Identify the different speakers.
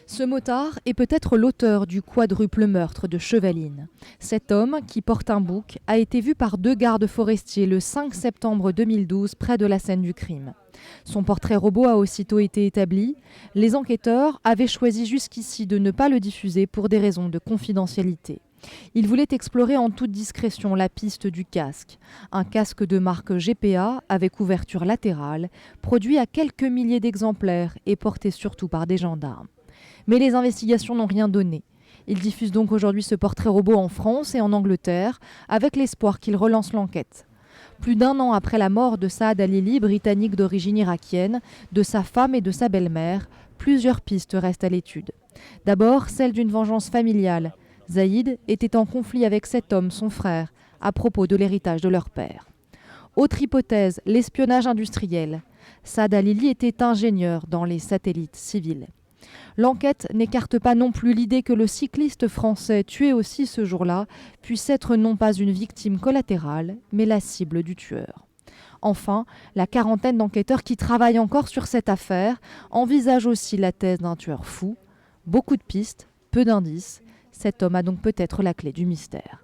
Speaker 1: Ce motard est peut-être l'auteur du quadruple meurtre de Chevaline. Cet homme, qui porte un bouc, a été vu par 2 gardes forestiers le 5 septembre 2012 près de la scène du crime. Son portrait robot a aussitôt été établi. Les enquêteurs avaient choisi jusqu'ici de ne pas le diffuser pour des raisons de confidentialité. Ils voulaient explorer en toute discrétion la piste du casque. Un casque de marque GPA avec ouverture latérale, produit à quelques milliers d'exemplaires et porté surtout par des gendarmes. Mais les investigations n'ont rien donné. Ils diffusent donc aujourd'hui ce portrait robot en France et en Angleterre, avec l'espoir qu'il relance l'enquête. Plus d'1 an après la mort de Saad Alili, britannique d'origine irakienne, de sa femme et de sa belle-mère, plusieurs pistes restent à l'étude. D'abord, celle d'une vengeance familiale. Zaïd était en conflit avec cet homme, son frère, à propos de l'héritage de leur père. Autre hypothèse, l'espionnage industriel. Saad Alili était ingénieur dans les satellites civils. L'enquête n'écarte pas non plus l'idée que le cycliste français tué aussi ce jour-là puisse être non pas une victime collatérale, mais la cible du tueur. Enfin, la quarantaine d'enquêteurs qui travaillent encore sur cette affaire envisagent aussi la thèse d'un tueur fou. Beaucoup de pistes, peu d'indices. Cet homme a donc peut-être la clé du mystère.